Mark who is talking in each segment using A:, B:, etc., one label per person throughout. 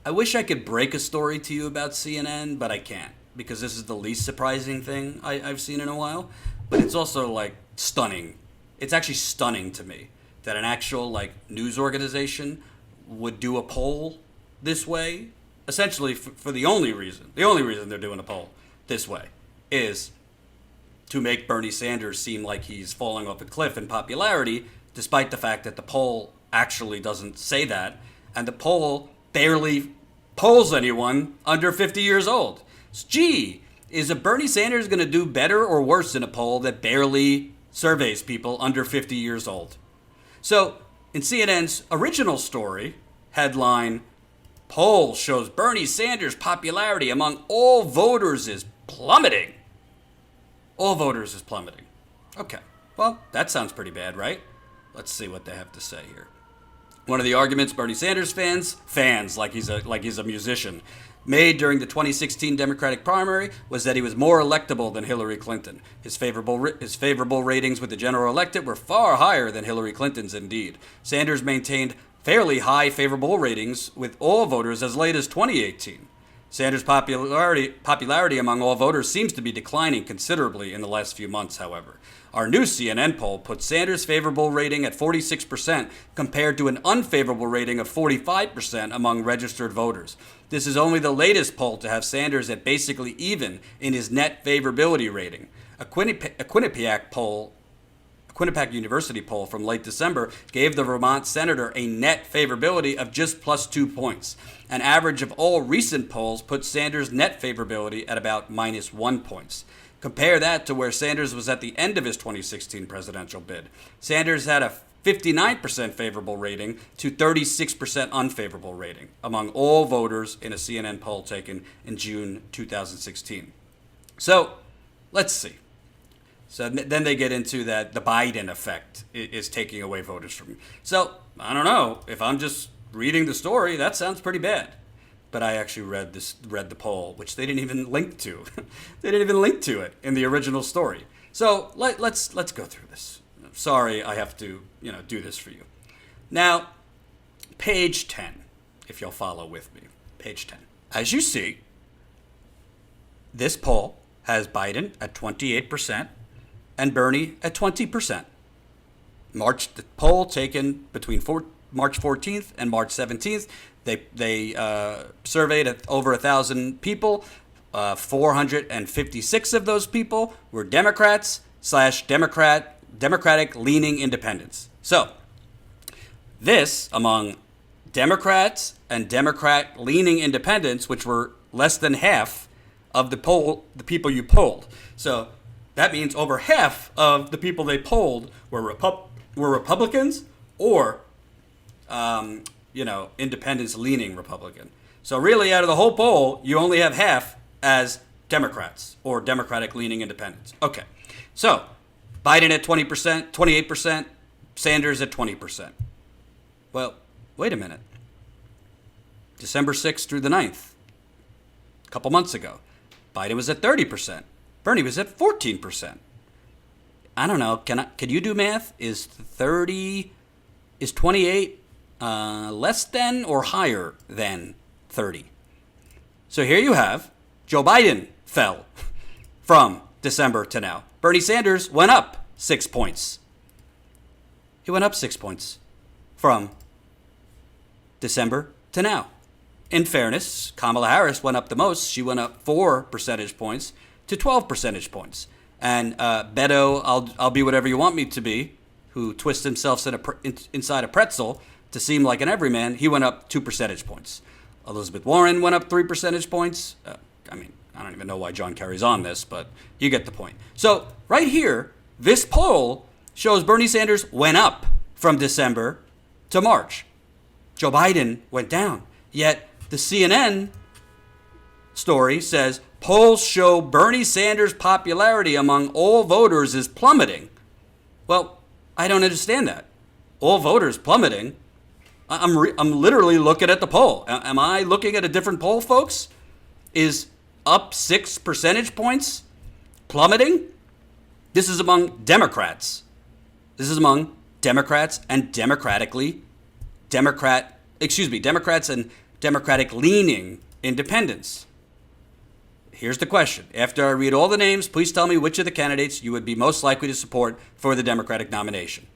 A: I wish I could break a story to you about CNN, but I can't because this is the least surprising thing I've seen in a while. But it's also like stunning. It's actually stunning to me that an actual like news organization would do a poll this way. Essentially, for the only reason they're doing a poll this way is to make Bernie Sanders seem like he's falling off a cliff in popularity, despite the fact that the poll actually doesn't say that, and the poll barely polls anyone under 50 years old. So, gee, is a Bernie Sanders going to do better or worse in a poll that barely surveys people under 50 years old? So, in CNN's original story, headline, poll shows Bernie Sanders' popularity among all voters is plummeting. All voters is plummeting. Okay, well, that sounds pretty bad, right? Let's see what they have to say here. One of the arguments Bernie Sanders fans like he's a musician, made during the 2016 Democratic primary was that he was more electable than Hillary Clinton. His favorable ratings with the general electorate were far higher than Hillary Clinton's indeed. Sanders maintained fairly high favorable ratings with all voters as late as 2018. Sanders' popularity among all voters seems to be declining considerably in the last few months, however. Our new CNN poll puts Sanders' favorable rating at 46% compared to an unfavorable rating of 45% among registered voters. This is only the latest poll to have Sanders at basically even in his net favorability rating. A Quinnipiac University poll from late December gave the Vermont senator a net favorability of just plus 2 points. An average of all recent polls puts Sanders' net favorability at about minus 1 points. Compare that to where Sanders was at the end of his 2016 presidential bid. Sanders had a 59% favorable rating to 36% unfavorable rating among all voters in a CNN poll taken in June 2016. So, let's see. So then they get into that the Biden effect is taking away voters from you. So, I don't know. If I'm just reading the story, that sounds pretty bad. But I actually read the poll, which they didn't even link to. They didn't even link to it in the original story. So let's go through this. Sorry, I have to do this for you. Now, page 10, if you'll follow with me. Page 10. As you see, this poll has Biden at 28% and Bernie at 20%. The poll taken between March 14th and March 17th. They surveyed over 1,000 people. 456 of those people were Democratic-leaning independents. So, this among Democrats and Democrat-leaning independents, which were less than half of the people you polled. So that means over half of the people they polled were Republicans or independents leaning Republican. So really out of the whole poll, you only have half as Democrats or Democratic leaning independents. Okay. So Biden at 20%, 28%, Sanders at 20%. Well, wait a minute. December 6th through the 9th, a couple months ago, Biden was at 30%. Bernie was at 14%. I don't know. Can you do math? Is 28 less than or higher than 30? So here you have Joe Biden fell from December to now. Bernie Sanders went up 6 points. He went up 6 points from December to now. In fairness, Kamala Harris went up the most. She went up 4 percentage points to 12 percentage points. And Beto, I'll be whatever you want me to be, who twists himself inside a pretzel to seem like an everyman, he went up 2 percentage points. Elizabeth Warren went up 3 percentage points. I don't even know why John Kerry's on this, but you get the point. So right here, this poll shows Bernie Sanders went up from December to March. Joe Biden went down. Yet the CNN story says polls show Bernie Sanders' popularity among all voters is plummeting. Well, I don't understand that. All voters plummeting. I'm literally looking at the poll. Am I looking at a different poll, folks? Is up 6 percentage points plummeting? This is among Democrats. This is among Democrats and Democrats and Democratic-leaning independents. Here's the question. After I read all the names, please tell me which of the candidates you would be most likely to support for the Democratic nomination.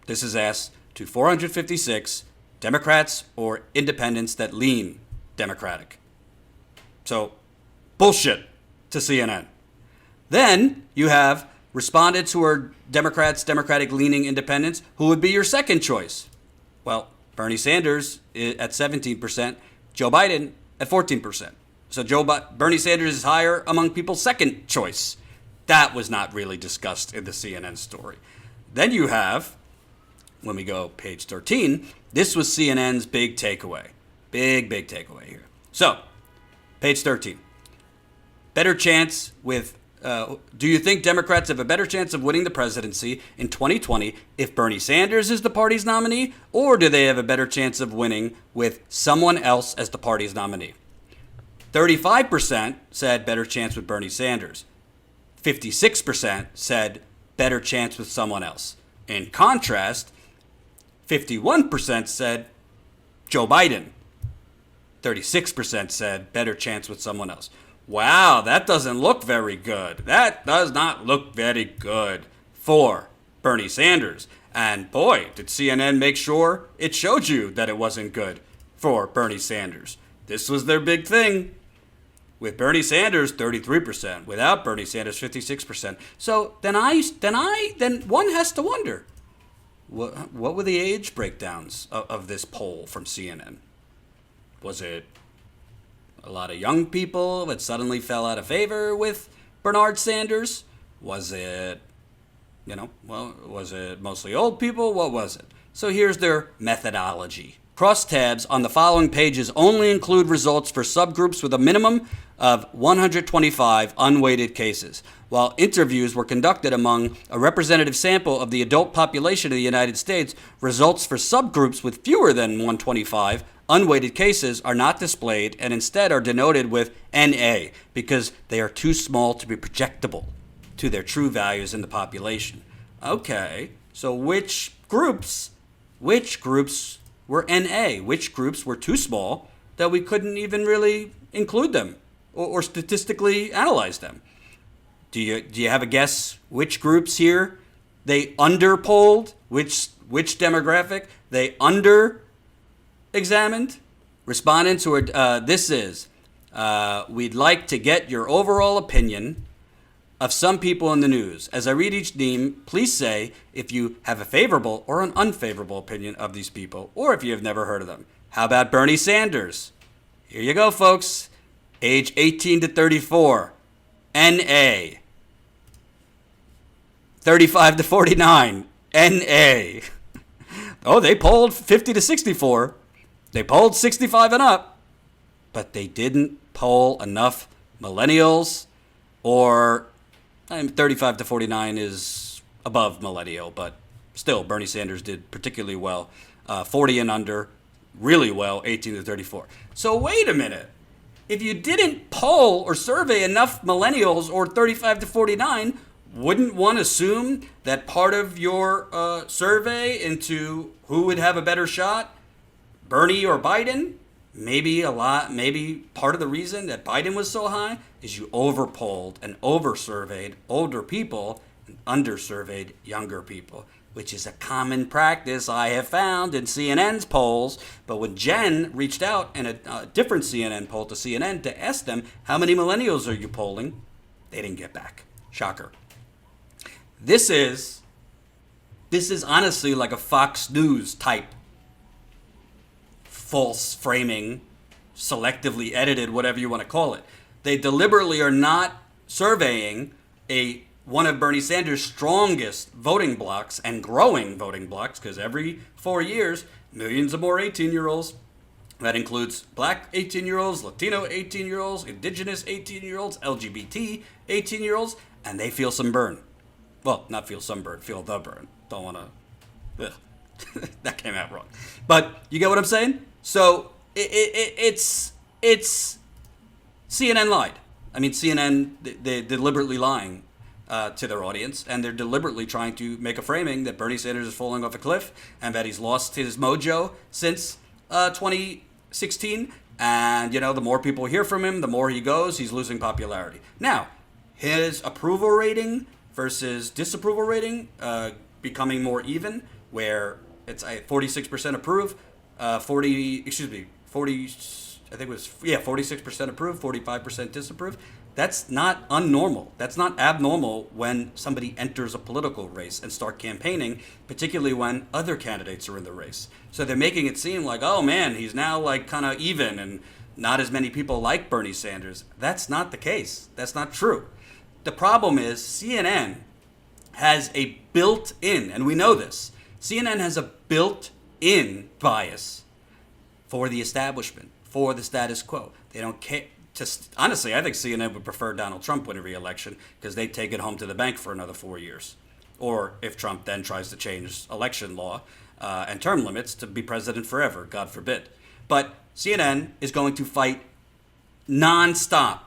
A: This is asked to 456 Democrats or independents that lean Democratic. So, bullshit to CNN. Then you have respondents who are Democrats, Democratic-leaning independents, who would be your second choice. Well, Bernie Sanders at 17%, Joe Biden at 14%. So Bernie Sanders is higher among people's second choice. That was not really discussed in the CNN story. Then you have, when we go page 13, this was CNN's big takeaway. Big takeaway here. So, page 13. Better chance with, do you think Democrats have a better chance of winning the presidency in 2020 if Bernie Sanders is the party's nominee, or do they have a better chance of winning with someone else as the party's nominee? 35% said better chance with Bernie Sanders. 56% said better chance with someone else. In contrast, 51% said Joe Biden. 36% said better chance with someone else. Wow, that doesn't look very good. That does not look very good for Bernie Sanders. And boy, did CNN make sure it showed you that it wasn't good for Bernie Sanders. This was their big thing. With Bernie Sanders, 33%. Without Bernie Sanders, 56%. So then one has to wonder, what were the age breakdowns of this poll from CNN? Was it a lot of young people that suddenly fell out of favor with Bernard Sanders? Was it, was it mostly old people? What was it? So here's their methodology. Crosstabs on the following pages only include results for subgroups with a minimum of 125 unweighted cases. While interviews were conducted among a representative sample of the adult population of the United States, results for subgroups with fewer than 125 unweighted cases are not displayed and instead are denoted with NA because they are too small to be projectable to their true values in the population. Okay, so which groups were NA? Which groups were too small that we couldn't even really include them or statistically analyze them? Do you have a guess which groups here they underpolled? Which demographic they under-examined? Respondents who are, we'd like to get your overall opinion of some people in the news. As I read each name, please say if you have a favorable or an unfavorable opinion of these people, or if you have never heard of them. How about Bernie Sanders? Here you go, folks. Age 18 to 34. NA. 35 to 49. NA. Oh, they polled 50 to 64. They polled 65 and up. But they didn't poll enough millennials or 35 to 49 is above millennial, but still, Bernie Sanders did particularly well. 40 and under, really well, 18 to 34. So wait a minute. If you didn't poll or survey enough millennials or 35 to 49, wouldn't one assume that part of your survey into who would have a better shot, Bernie or Biden? Maybe part of the reason that Biden was so high is you overpolled and oversurveyed older people and undersurveyed younger people, which is a common practice I have found in CNN's polls. But when Jen reached out in a different CNN poll to CNN to ask them, how many millennials are you polling? They didn't get back. Shocker. This is honestly like a Fox News type false framing, selectively edited, whatever you want to call it. They deliberately are not surveying one of Bernie Sanders' strongest voting blocks and growing voting blocks, because every 4 years, millions of more 18-year-olds. That includes black 18-year-olds, Latino 18-year-olds, indigenous 18-year-olds, LGBT 18-year-olds, and they feel some burn. Well, not feel some burn, feel the burn. Don't want to... That came out wrong. But you get what I'm saying? So it's CNN lied. I mean, CNN, they're deliberately lying to their audience, and they're deliberately trying to make a framing that Bernie Sanders is falling off a cliff and that he's lost his mojo since 2018. 16, and the more people hear from him, the more he goes, he's losing popularity. Now, his approval rating versus disapproval rating becoming more even, where it's 46% approve, 40 I think it was 46% approve, 45% disapprove. That's not unnormal. That's not abnormal when somebody enters a political race and start campaigning, particularly when other candidates are in the race. So they're making it seem like, oh man, he's now like kind of even and not as many people like Bernie Sanders. That's not the case. That's not true. The problem is CNN has a built-in, and we know this, CNN has a built-in bias for the establishment, for the status quo. They don't care. Honestly, I think CNN would prefer Donald Trump winning re-election because they'd take it home to the bank for another 4 years. Or if Trump then tries to change election law and term limits to be president forever, God forbid. But CNN is going to fight nonstop.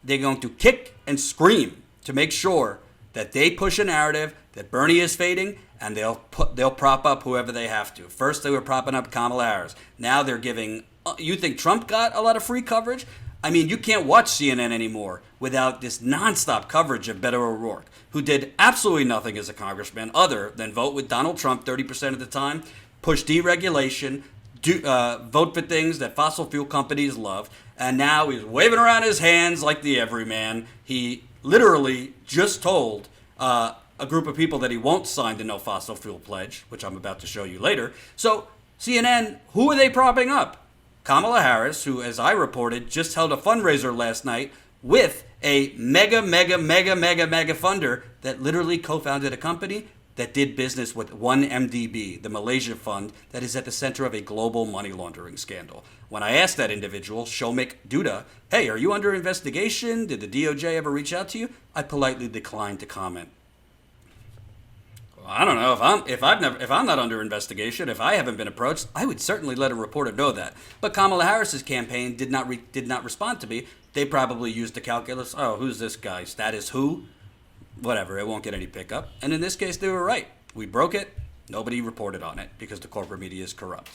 A: They're going to kick and scream to make sure that they push a narrative that Bernie is fading, and they'll prop up whoever they have to. First, they were propping up Kamala Harris. Now they're giving. You think Trump got a lot of free coverage? I mean, you can't watch CNN anymore without this nonstop coverage of Beto O'Rourke, who did absolutely nothing as a congressman other than vote with Donald Trump 30% of the time, push deregulation, vote for things that fossil fuel companies love, and now he's waving around his hands like the everyman. He literally just told a group of people that he won't sign the no fossil fuel pledge, which I'm about to show you later. So CNN, who are they propping up? Kamala Harris, who, as I reported, just held a fundraiser last night with a mega funder that literally co-founded a company that did business with 1MDB, the Malaysia fund that is at the center of a global money laundering scandal. When I asked that individual, Shomik Duda, hey, are you under investigation? Did the DOJ ever reach out to you? I politely declined to comment. I don't know if I'm not under investigation, if I haven't been approached, I would certainly let a reporter know that. But Kamala Harris's campaign did not respond to me. They probably used the calculus. Oh, who's this guy? Status who? Whatever. It won't get any pickup. And in this case, they were right. We broke it. Nobody reported on it because the corporate media is corrupt.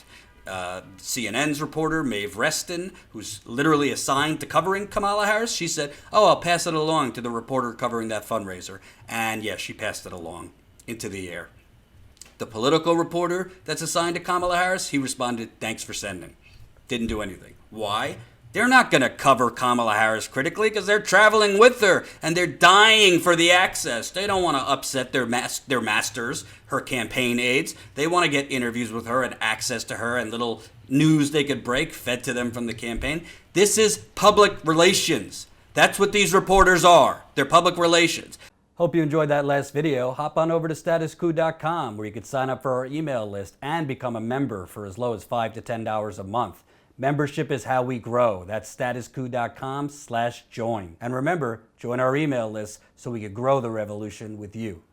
A: CNN's reporter, Maeve Reston, who's literally assigned to covering Kamala Harris, she said, oh, I'll pass it along to the reporter covering that fundraiser. And yes, she passed it along into the air. The political reporter that's assigned to Kamala Harris, he responded, thanks for sending. Didn't do anything. Why? They're not going to cover Kamala Harris critically because they're traveling with her and they're dying for the access. They don't want to upset their masters, her campaign aides. They want to get interviews with her and access to her and little news they could break fed to them from the campaign. This is public relations. That's what these reporters are. They're public relations. Hope you enjoyed that last video. Hop on over to statuscoup.com where you can sign up for our email list and become a member for as low as $5 to $10 a month. Membership is how we grow. That's statuscoup.com/join. And remember, join our email list so we can grow the revolution with you.